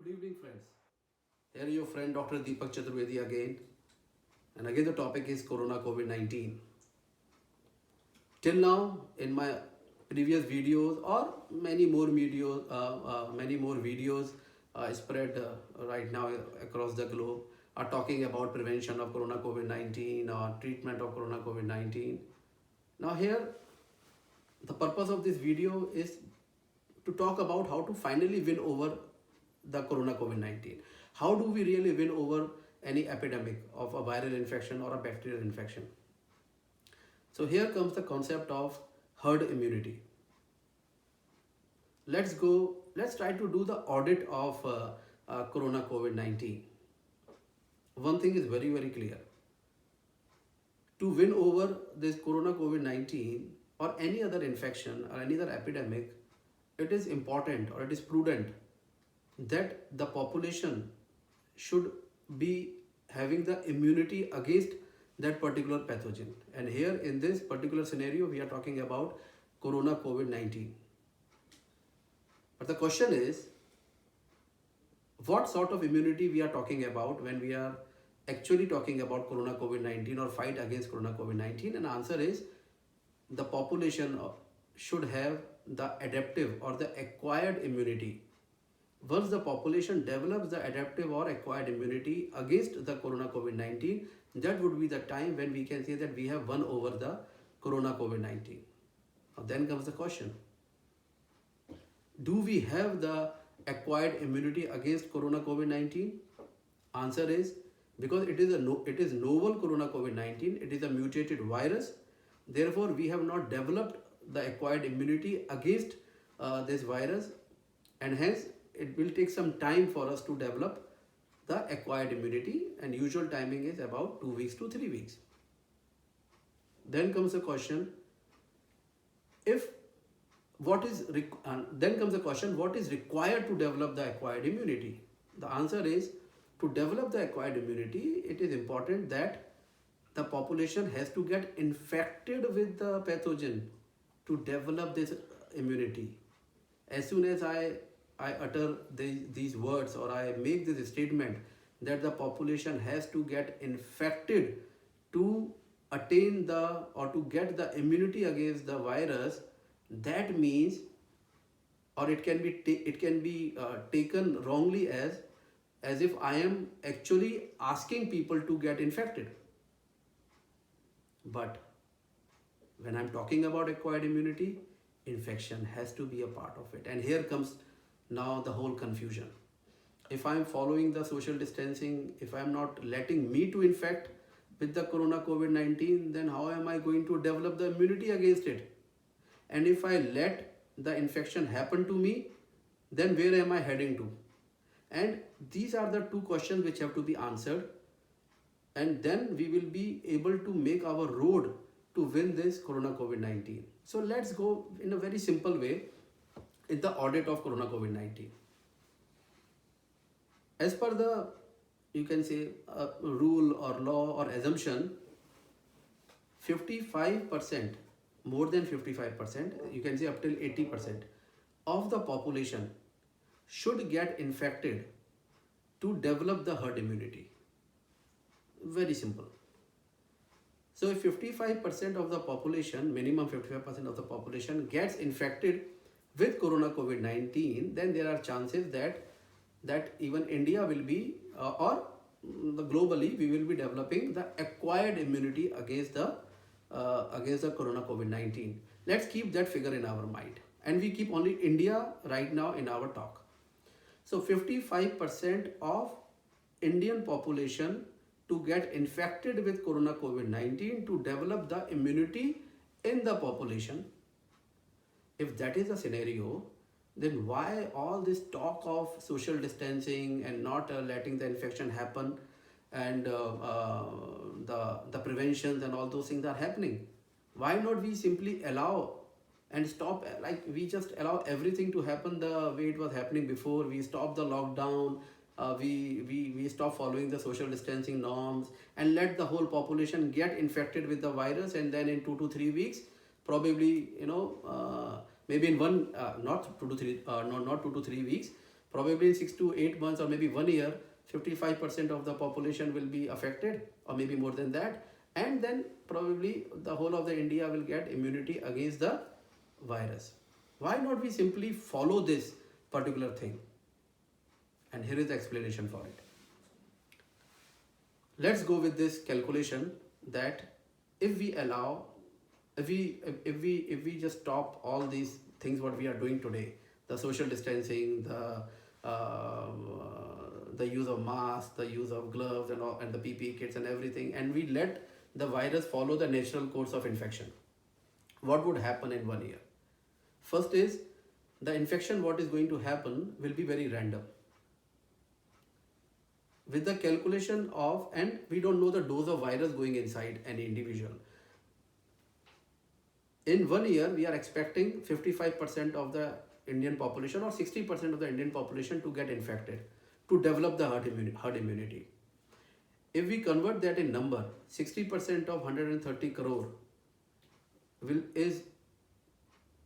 Good evening, friends. Here your friend Dr. Deepak Chaturvedi again. And again, the topic is Corona COVID 19. Till now, in my previous videos or many more videos spread right now across the globe are talking about prevention of Corona COVID 19 or treatment of Corona COVID 19. Now, here, the purpose of this video is to talk about how to finally win over the Corona COVID 19. How do we really win over any epidemic of a viral infection or a bacterial infection? So, here comes the concept of herd immunity. Let's try to do the audit of Corona COVID 19. One thing is very, very clear. To win over this Corona COVID 19 or any other infection or any other epidemic, it is important or it is prudent that the population should be having the immunity against that particular pathogen. And here in this particular scenario, we are talking about Corona COVID 19. But the question is, what sort of immunity we are talking about when we are actually talking about Corona COVID 19 or fight against Corona COVID 19? And the answer is the population should have the adaptive or the acquired immunity. Once the population develops the adaptive or acquired immunity against the Corona COVID 19, that would be the time when we can say that we have won over the Corona COVID 19. Now, then comes the question, do we have the acquired immunity against Corona COVID 19? Answer is because it is novel Corona COVID 19, it is a mutated virus. Therefore, we have not developed the acquired immunity against this virus, and hence it will take some time for us to develop the acquired immunity, and usual timing is about 2 weeks to 3 weeks. Then comes the question, what is required to develop the acquired immunity? The answer is, to develop the acquired immunity, it is important that the population has to get infected with the pathogen to develop this immunity. As soon as I utter these words or I make this statement that the population has to get infected to attain to get the immunity against the virus, that means, or it can be taken wrongly as if I am actually asking people to get infected. But when I'm talking about acquired immunity, infection has to be a part of it. And here comes now the whole confusion. If I'm following the social distancing, if I'm not letting me to infect with the Corona COVID 19, then how am I going to develop the immunity against it? And if I let the infection happen to me, then where am I heading to? And these are the two questions which have to be answered. And then we will be able to make our road to win this Corona COVID 19. So let's go in a very simple way in the audit of Corona COVID 19. As per the, you can say, rule or law or assumption, 55%, more than 55%, you can say up till 80% of the population should get infected to develop the herd immunity. Very simple. So if 55% of the population, minimum 55% of the population gets infected with Corona COVID 19, then there are chances that even India will be, or globally, we will be developing the acquired immunity against the Corona COVID 19. Let's keep that figure in our mind, and we keep only India right now in our talk. So 55% of Indian population to get infected with Corona COVID 19 to develop the immunity in the population. If that is the scenario, then why all this talk of social distancing and not letting the infection happen, and the preventions and all those things are happening? Why not we simply allow and stop, like we just allow everything to happen the way it was happening before? We stop the lockdown, we stop following the social distancing norms and let the whole population get infected with the virus, and then in 2 to 3 weeks, probably, maybe in one, not 2 to 3 weeks, Probably in 6 to 8 months or maybe 1 year, 55% of the population will be affected, or maybe more than that, and then probably the whole of the India will get immunity against the virus. Why not we simply follow this particular thing? And here is the explanation for it. Let's go with this calculation that if we allow, if we just stop all these things what we are doing today, the social distancing, the use of masks, the use of gloves and all, and the PPE kits and everything, and we let the virus follow the natural course of infection, what would happen in 1 year? First is, the infection what is going to happen will be very random. With the calculation of, and we don't know the dose of virus going inside any individual. In 1 year, we are expecting 55% of the Indian population or 60% of the Indian population to get infected, to develop the herd immunity. If we convert that in number, 60% of 130 crore is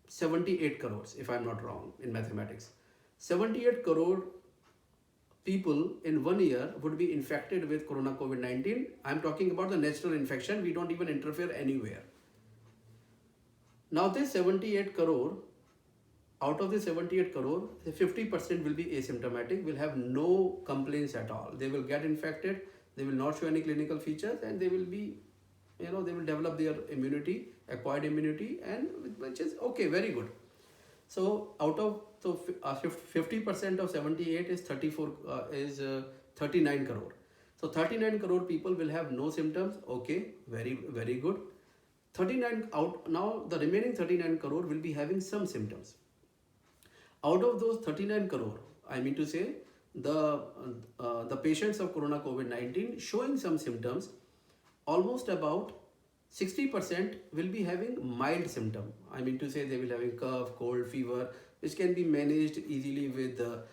78 crores, if I'm not wrong in mathematics. 78 crore people in 1 year would be infected with corona COVID-19. I'm talking about the natural infection. We don't even interfere anywhere. Now this 78 crore, out of the 78 crore, 50% will be asymptomatic, will have no complaints at all. They will get infected, they will not show any clinical features, and they will be, they will develop their immunity, acquired immunity, and which is okay, very good. So out of 50% of 78 is 39 crore. So 39 crore people will have no symptoms. Okay, very good. 39 out, now the remaining 39 crore will be having some symptoms. Out of those 39 crore, I mean to say, the patients of corona COVID-19 showing some symptoms, almost about 60% will be having mild symptom. I mean to say, they will having cough, cold, fever, which can be managed easily with the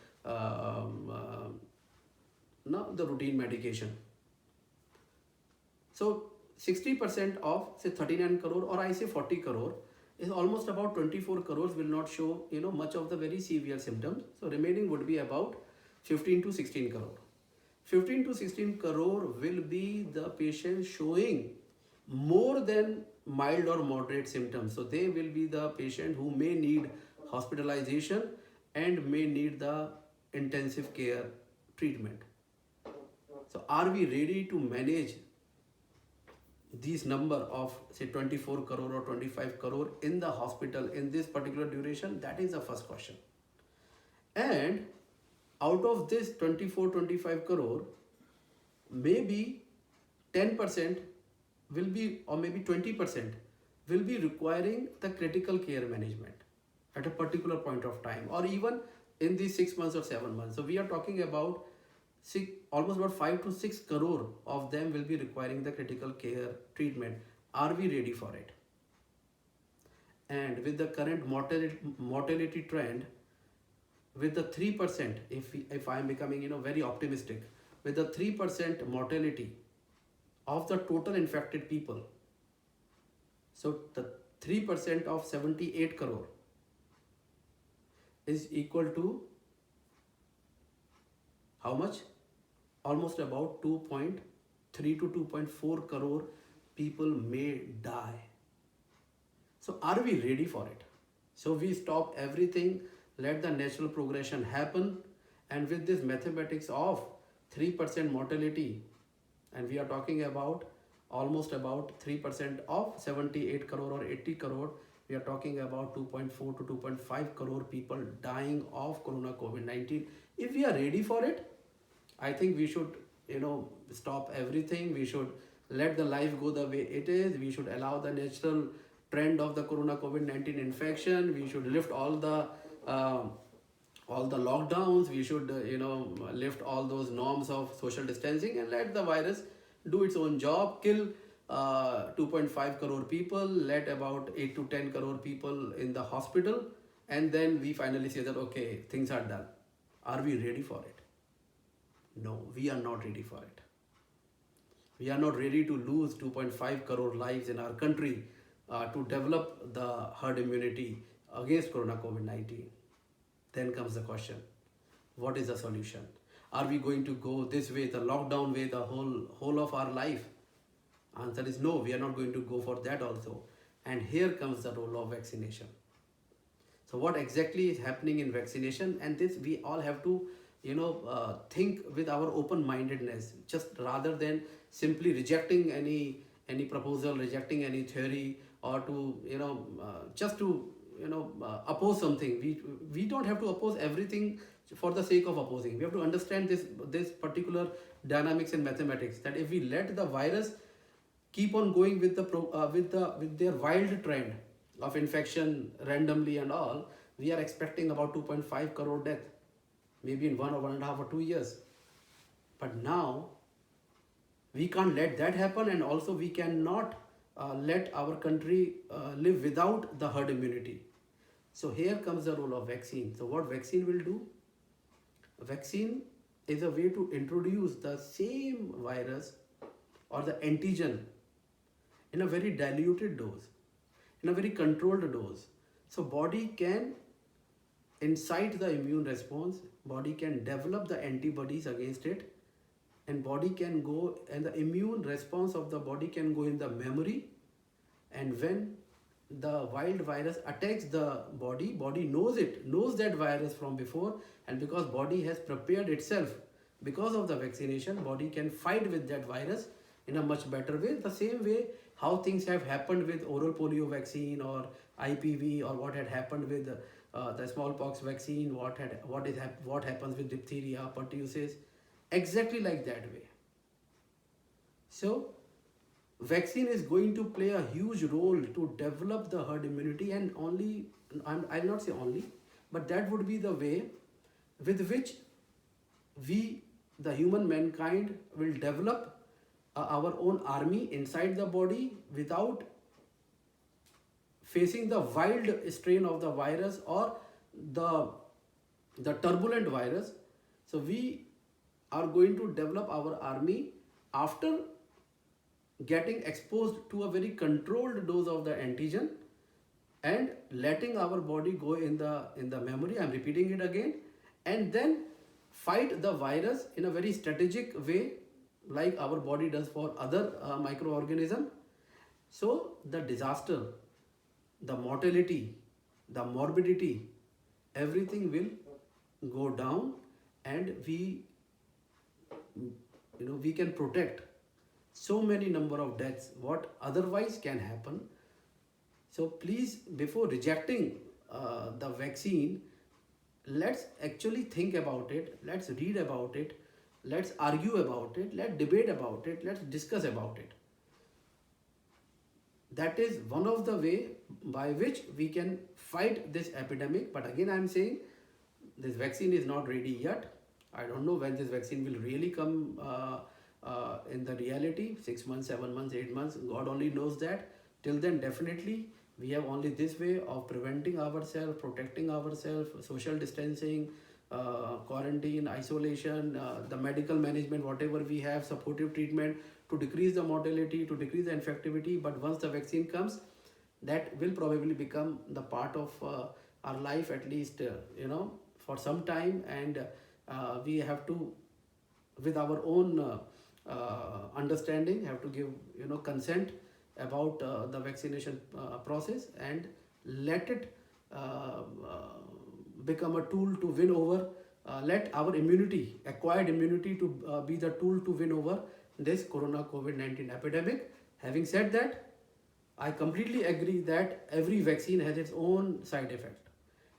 routine medication. So 60% of say 39 crore, or I say 40 crore, is almost about 24 crores will not show much of the very severe symptoms. So remaining would be about 15 to 16 crore. 15 to 16 crore will be the patients showing more than mild or moderate symptoms. So they will be the patient who may need hospitalization and may need the intensive care treatment. So are we ready to manage these number of say 24 crore or 25 crore in the hospital in this particular duration? That is the first question. And out of this 24-25 crore, maybe 10% will be, or maybe 20% will be requiring the critical care management at a particular point of time, or even in these 6 months or 7 months. So we are talking about almost about 5 to 6 crore of them will be requiring the critical care treatment. Are we ready for it? And with the current mortality trend, with the 3%, if I am becoming very optimistic, with the 3% mortality of the total infected people, so the 3% of 78 crore is equal to how much? Almost about 2.3 to 2.4 crore people may die. So are we ready for it? So we stop everything, let the natural progression happen, and with this mathematics of 3% mortality, and we are talking about almost about 3% of 78 crore or 80 crore, we are talking about 2.4 to 2.5 crore people dying of corona COVID-19. If we are ready for it, I think we should stop everything. We should let the life go the way it is. We should allow the natural trend of the corona COVID-19 infection. We should lift all the lockdowns. We should lift all those norms of social distancing and let the virus do its own job, kill 2.5 crore people, let about 8 to 10 crore people in the hospital, and then we finally say that okay, things are done. Are we ready for it? No, we are not ready for it. We are not ready to lose 2.5 crore lives in our country to develop the herd immunity against corona COVID-19. Then comes the question, what is the solution? Are we going to go this way, the lockdown way, the whole of our life? Answer is no, we are not going to go for that also. And here comes the role of vaccination. So what exactly is happening in vaccination? And this we all have to, think with our open-mindedness, just rather than simply rejecting any proposal, rejecting any theory, or to just to oppose something. We don't have to oppose everything for the sake of opposing. We have to understand this particular dynamics in mathematics, that if we let the virus keep on going with with their wild trend of infection randomly and all, we are expecting about 2.5 crore death, maybe in 1 or 1.5 or 2 years. But now we can't let that happen, and also we cannot let our country live without the herd immunity. So here comes the role of vaccine. So what vaccine will do? Vaccine is a way to introduce the same virus or the antigen in a very diluted dose, in a very controlled dose. So body can incite the immune response, body can develop the antibodies against it, and body can go, and the immune response of the body can go in the memory. And when the wild virus attacks the body knows that virus from before, and because body has prepared itself because of the vaccination, body can fight with that virus in a much better way. The same way how things have happened with oral polio vaccine or IPV, or what had happened with the smallpox vaccine, what happens with diphtheria, pertussis, exactly like that way. So vaccine is going to play a huge role to develop the herd immunity, and only, I'll not say only, but that would be the way with which we, the human mankind, will develop our own army inside the body without facing the wild strain of the virus or the turbulent virus. So we are going to develop our army after getting exposed to a very controlled dose of the antigen, and letting our body go in the memory, I'm repeating it again, and then fight the virus in a very strategic way, like our body does for other microorganism. So the disaster, the mortality, the morbidity, everything will go down, and we can protect so many number of deaths what otherwise can happen. So please, before rejecting the vaccine, let's actually think about it, let's read about it, let's argue about it, let's debate about it, let's discuss about it. That is one of the way by which we can fight this epidemic. But again, I'm saying this vaccine is not ready yet. I don't know when this vaccine will really come in the reality, 6 months, 7 months, 8 months, God only knows that. Till then, definitely we have only this way of preventing ourselves, protecting ourselves, social distancing, quarantine, isolation, the medical management, whatever we have, supportive treatment to decrease the mortality, to decrease the infectivity. But once the vaccine comes, that will probably become the part of our life, at least for some time. And we have to, with our own understanding, have to give consent about the vaccination process, and let it become a tool to win over, let our immunity, acquired immunity, to be the tool to win over this corona COVID-19 epidemic. Having said that, I completely agree that every vaccine has its own side effect,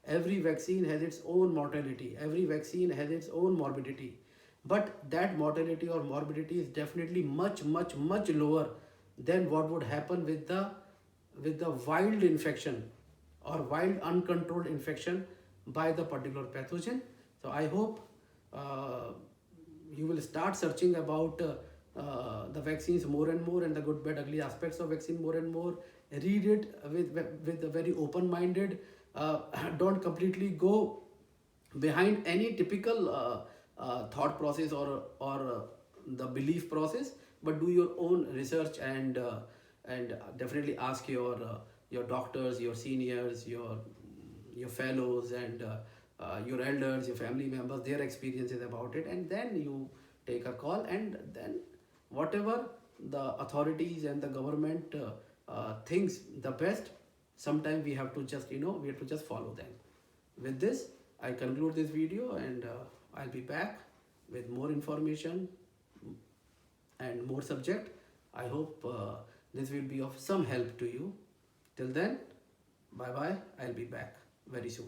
every vaccine has its own mortality, every vaccine has its own morbidity. But that mortality or morbidity is definitely much lower than what would happen with the wild infection or wild uncontrolled infection by the particular pathogen. So I hope you will start searching about the vaccines more and more, and the good, bad, ugly aspects of vaccine more and more. Read it with a very open-minded. Don't completely go behind any typical thought process or the belief process, but do your own research, and definitely ask your doctors, your seniors, your fellows, and your elders, your family members, their experiences about it, and then you take a call, and then whatever the authorities and the government thinks the best, sometimes we have to just, we have to just follow them. With this, I conclude this video, and I'll be back with more information and more subject. I hope this will be of some help to you. Till then, bye bye. I'll be back very soon.